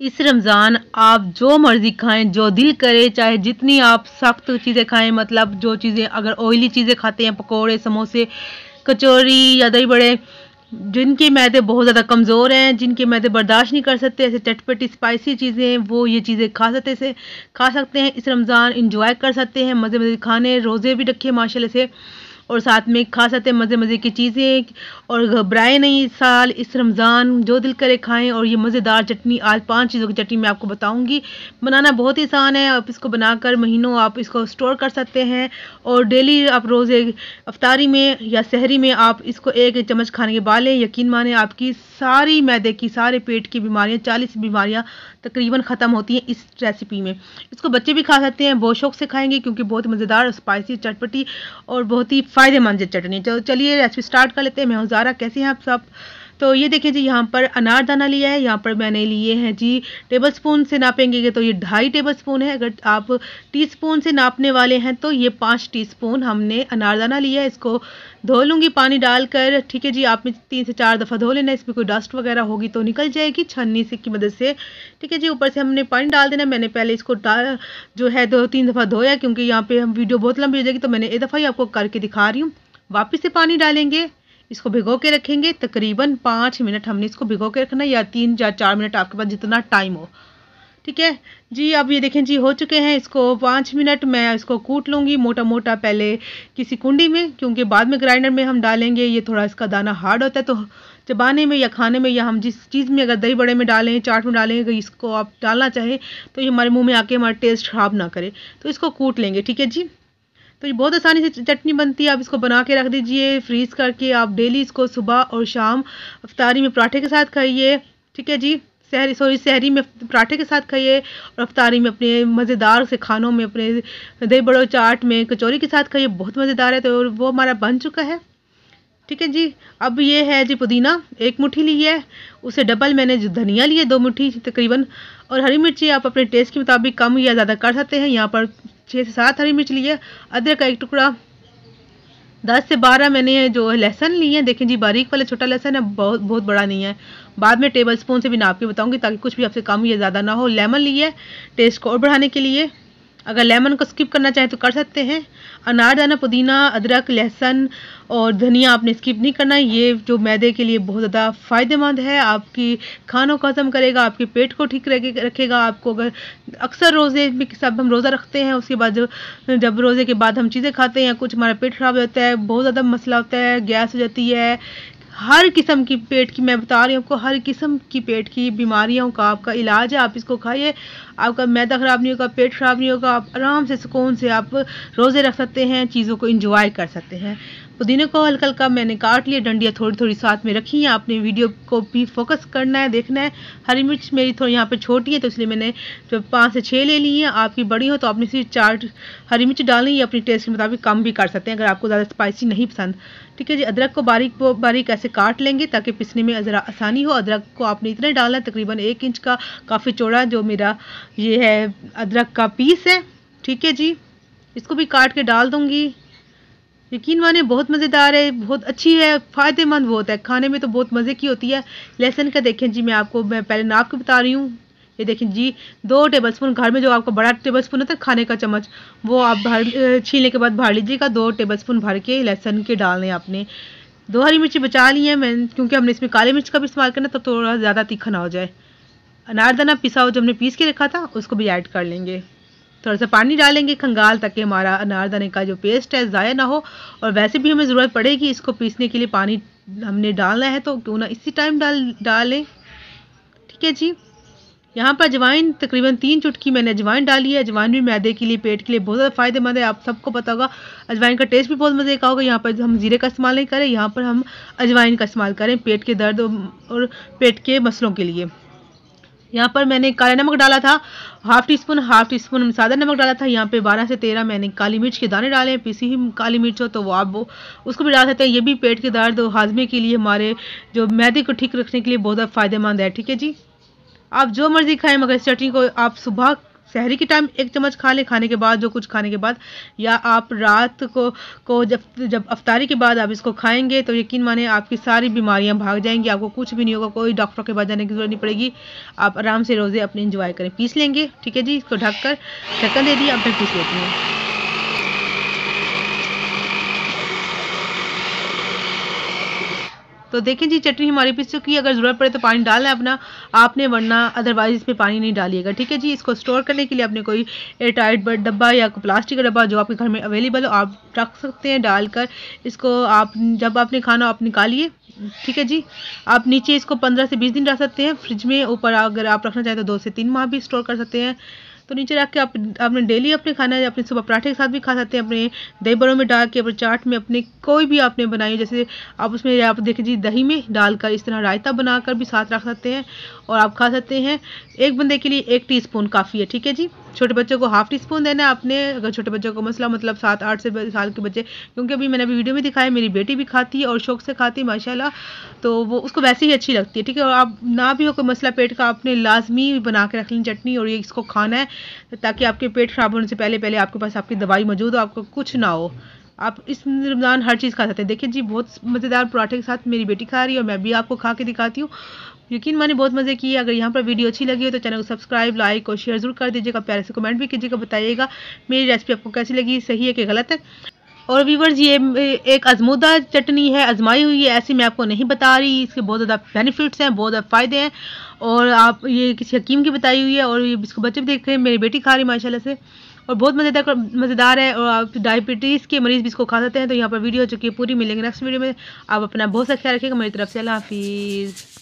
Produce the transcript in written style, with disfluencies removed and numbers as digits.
इस रमज़ान आप जो मर्ज़ी खाएं, जो दिल करे, चाहे जितनी आप सख्त चीज़ें खाएं, मतलब जो चीज़ें अगर ऑयली चीज़ें खाते हैं, पकोड़े, समोसे, कचौरी या दही बड़े, जिनके मैदे बहुत ज़्यादा कमज़ोर हैं, जिनके मैदे बर्दाश्त नहीं कर सकते ऐसे चटपटी स्पाइसी चीज़ें, वो ये चीज़ें खा सकते हैं। इस रमज़ान इंजॉय कर सकते हैं, मज़े मज़े खाने, रोज़े भी रखे माशाल्लाह से, और साथ में खा सकते हैं मज़े मज़े की चीज़ें, और घबराए नहीं। इस साल इस रमज़ान जो दिल करे खाएं। और ये मज़ेदार चटनी, आज 5 चीज़ों की चटनी मैं आपको बताऊंगी। बनाना बहुत ही आसान है, आप इसको बनाकर महीनों आप इसको स्टोर कर सकते हैं, और डेली आप रोज़े अफ्तारी में या सहरी में आप इसको 1 चम्मच खाने के बाद लें, यकीन माने आपकी सारी मैदे की, सारे पेट की बीमारियाँ, 40 बीमारियाँ तकरीबन ख़त्म होती हैं इस रेसिपी में। इसको बच्चे भी खा सकते हैं, बहुत शौक से खाएंगे, क्योंकि बहुत मज़ेदार, स्पाइसी, चटपटी और बहुत ही फ़ायदेमंद चटनी। तो चलिए रेसिपी स्टार्ट कर लेते हैं। मैं हूं ज़ारा, कैसे हैं आप सब। तो ये देखिए जी, यहाँ पर अनारदाना लिया है, यहाँ पर मैंने लिए हैं जी, टेबल स्पून से नापेंगे तो ये 2.5 टेबल स्पून है। अगर आप टीस्पून से नापने वाले हैं तो ये 5 टीस्पून हमने अनारदाना लिया है। इसको धो लूँगी पानी डालकर, ठीक है जी। आपने 3 से 4 दफ़ा धो लेना, इसमें कोई डस्ट वगैरह होगी तो निकल जाएगी छन्नी से की मदद से, ठीक है जी। ऊपर से हमने पानी डाल देना। मैंने पहले इसको जो है 2-3 दफ़ा धोया, क्योंकि यहाँ पे हम वीडियो बहुत लंबी हो जाएगी, तो मैंने एक दफ़ा ही आपको करके दिखा रही हूँ। वापस से पानी डालेंगे, इसको भिगो के रखेंगे, तकरीबन 5 मिनट हमने इसको भिगो के रखना, या 3 या 4 मिनट, आपके पास जितना टाइम हो, ठीक है जी। अब ये देखें जी, हो चुके हैं इसको 5 मिनट। मैं इसको कूट लूँगी मोटा मोटा पहले किसी कुंडी में, क्योंकि बाद में ग्राइंडर में हम डालेंगे, ये थोड़ा इसका दाना हार्ड होता है, तो चबाने में या खाने में, या हम जिस चीज़ में, अगर दही बड़े में डालें, चाट में डालें, अगर इसको आप डालना चाहें तो ये हमारे मुँह में आके हमारा टेस्ट ख़राब ना करे, तो इसको कूट लेंगे, ठीक है जी। तो ये बहुत आसानी से चटनी बनती है। आप इसको बना के रख दीजिए फ्रीज़ करके, आप डेली इसको सुबह और शाम अफ्तारी में पराठे के साथ खाइए, ठीक है जी। सहरी में पराठे के साथ खाइए, और अफ्तारी में अपने मज़ेदार से खानों में, अपने दही बड़ों, चाट में, कचौरी के साथ खाइए, बहुत मज़ेदार है। तो वो हमारा बन चुका है, ठीक है जी। अब ये है जी पुदीना, 1 मुट्ठी ली है, उसे डबल मैंने जो धनिया लिए 2 मुट्ठी तकरीबन, और हरी मिर्ची आप अपने टेस्ट के मुताबिक कम या ज़्यादा कर सकते हैं। यहाँ पर 6 से 7 हरी मिर्च लिए, अदरक का 1 टुकड़ा, 10 से 12 मैंने जो लहसुन लिए हैं, देखें जी बारीक वाला छोटा लहसुन है, बहुत बहुत बड़ा नहीं है। बाद में टेबल स्पून से भी नाप के बताऊंगी, ताकि कुछ भी आपसे कम या ज़्यादा ना हो। लेमन लिए है टेस्ट को और बढ़ाने के लिए, अगर लेमन को स्किप करना चाहें तो कर सकते हैं। अनारदाना, पुदीना, अदरक, लहसुन और धनिया आपने स्किप नहीं करना। ये जो मैदे के लिए बहुत ज़्यादा फ़ायदेमंद है, आपकी खानों को हज़म करेगा, आपके पेट को ठीक रखेगा। आपको अगर अक्सर रोज़े में सब हम रोज़ा रखते हैं, उसके बाद जब रोज़े के बाद हम चीज़ें खाते हैं, कुछ हमारा पेट ख़राब होता है, बहुत ज़्यादा मसला होता है, गैस हो जाती है, हर किस्म की पेट की, मैं बता रही हूँ आपको, हर किस्म की पेट की बीमारियों का आपका इलाज है। आप इसको खाइए, आपका मैदा ख़राब नहीं होगा, पेट ख़राब नहीं होगा, आप आराम से सुकून से आप रोज़े रख सकते हैं, चीज़ों को इंजॉय कर सकते हैं। पुदीने को हल्का हल्का मैंने काट लिया, डंडियाँ थोड़ी थोड़ी साथ में रखी हैं। आपने वीडियो को भी फोकस करना है, देखना है। हरी मिर्च मेरी थोड़ी यहाँ पे छोटी है, तो इसलिए मैंने जो 5 से 6 ले ली हैं। आपकी बड़ी हो तो आपने सिर्फ 4 हरी मिर्च डालनी है, अपनी टेस्ट के मुताबिक कम भी कर सकते हैं, अगर आपको ज़्यादा स्पाइसी नहीं पसंद, ठीक है जी। अदरक को बारीक बारीक ऐसे काट लेंगे, ताकि पिसने में ज़रा आसानी हो। अदरक को आपने इतना डालना है, तकरीबन 1 इंच का, काफ़ी चौड़ा जो मेरा ये है अदरक का पीस है, ठीक है जी। इसको भी काट के डाल दूँगी। यकीन माने बहुत मज़ेदार है, बहुत अच्छी है, फ़ायदेमंद बहुत है, खाने में तो बहुत मज़े की होती है। लहसुन का देखें जी, मैं पहले नाप के बता रही हूँ। ये देखें जी, 2 टेबलस्पून, घर में जो आपका बड़ा टेबलस्पून होता है खाने का चम्मच, वो आप छीलने के बाद भर लीजिएगा। 2 टेबलस्पून भर के लहसुन के डालने आपने। 2 हरी मिर्ची बचा ली हैं मैं, क्योंकि हमने इसमें काली मिर्च का भी इस्तेमाल करना, तो थोड़ा ज़्यादा तीखा ना हो जाए। अनारदाना पिसा हो जो हमने पीस के रखा था, उसको भी ऐड कर लेंगे। थोड़ा सा पानी डालेंगे खंगाल, ताकि हमारा अनारदाने का जो पेस्ट है ज़ाया ना हो। और वैसे भी हमें ज़रूरत पड़ेगी इसको पीसने के लिए, पानी हमने डालना है, तो क्यों ना इसी टाइम डालें, ठीक है जी। यहाँ पर अजवाइन तकरीबन 3 चुटकी मैंने अजवाइन डाली है। अजवाइन भी मैदे के लिए, पेट के लिए बहुत ज़्यादा फ़ायदेमंद है, आप सबको पता होगा। अजवाइन का टेस्ट भी बहुत मज़े का होगा। यहाँ पर हम जीरे का इस्तेमाल नहीं करें, यहाँ पर हम अजवाइन का इस्तेमाल करें, पेट के दर्द और पेट के मसलों के लिए। यहाँ पर मैंने काला नमक डाला था, हाफ़ टी स्पून सादा नमक डाला था। यहाँ पे 12 से 13 मैंने काली मिर्च के दाने डाले हैं, पिसी हुई काली मिर्च हो तो वो आप उसको भी डाल सकते हैं। ये भी पेट के दर्द और हाजमे के लिए, हमारे जो मैदे को ठीक रखने के लिए बहुत फ़ायदेमंद है, ठीक है जी। आप जो मर्ज़ी खाएं, मगर इस चटनी को आप सुबह सहरी के टाइम 1 चम्मच खा लें, खाने के बाद जो कुछ खाने के बाद, या आप रात को जब अफ्तारी के बाद आप इसको खाएंगे तो यकीन माने आपकी सारी बीमारियां भाग जाएंगी, आपको कुछ भी नहीं होगा, कोई डॉक्टर के पास जाने की जरूरत नहीं पड़ेगी। आप आराम से रोज़े अपने इंजॉय करें। पीस लेंगे, ठीक है जी। इसको ढककर ढक्कन दे दिया, अब मैं पीस लेती हूँ। तो देखें जी चटनी हमारी पीस चुकी है। अगर ज़रूरत पड़े तो पानी डालना है अपना आपने, वरना अदरवाइज इसमें पानी नहीं डालिएगा, ठीक है जी। इसको स्टोर करने के लिए आपने कोई एयरटाइट डब्बा या प्लास्टिक का डब्बा जो आपके घर में अवेलेबल हो आप रख सकते हैं। डालकर इसको आप जब आपने खाना आप निकालिए, ठीक है जी। आप नीचे इसको 15 से 20 दिन रख सकते हैं फ्रिज में। ऊपर अगर आप रखना चाहें तो 2 से 3 माह भी स्टोर कर सकते हैं। तो नीचे रख के आपने डेली अपने खाना है, अपने सुबह पराठे के साथ भी खा सकते हैं, अपने दही बड़ों में डाल के, अपने चाट में, अपने कोई भी आपने बनाई, जैसे आप उसमें आप देखिए जी दही में डालकर इस तरह रायता बनाकर भी साथ रख सकते हैं और आप खा सकते हैं। एक बंदे के लिए 1 टीस्पून काफ़ी है, ठीक है जी। छोटे बच्चों को ½ टीस्पून देना है आपने, अगर छोटे बच्चों को मसला मतलब 7-8 से साल के बच्चे, क्योंकि अभी मैंने वीडियो में दिखाया मेरी बेटी भी खाती है और शौक से खाती है माशाल्लाह, तो वो उसको वैसे ही अच्छी लगती है, ठीक है। और आप ना भी हो कोई मसला पेट का, आपने लाजमी बना के रख लें चटनी और ये इसको खाना है, ताकि आपके पेट खराब होने से पहले आपके पास आपकी दवाई मौजूद हो, आपको कुछ ना हो। आप इस रमज़ान हर चीज़ खा सकते हैं। देखिए जी बहुत मज़ेदार पराठे के साथ मेरी बेटी खा रही है और मैं भी आपको खा के दिखाती हूँ। यकीन माने बहुत मज़े की है। अगर यहाँ पर वीडियो अच्छी लगी हो तो चैनल को सब्सक्राइब, लाइक और शेयर जरूर कर दीजिएगा। प्यारे से कमेंट भी कीजिएगा, बताइएगा मेरी रेसिपी आपको कैसी लगी, सही है कि गलत है। और व्यूवर्स ये एक आजमूदा चटनी है, आजमाई हुई है, ऐसी मैं आपको नहीं बता रही। इसके बहुत ज़्यादा बेनिफिट्स हैं, बहुत ज़्यादा फ़ायदे हैं और आप ये किसी हकीम की बताई हुई है और ये इसको बच्चे भी देख रहे हैं, मेरी बेटी खा रही है माशाल्लाह से और बहुत मज़ेदार है। और आप डायबिटीज़ के मरीज़ भी इसको खा सकते हैं। तो यहाँ पर वीडियो हो चुकी है पूरी, मिलेंगे नेक्स्ट वीडियो में। आप अपना बहुत सा ख्याल रखिएगा। मेरी तरफ से अल्लाह हाफिज़।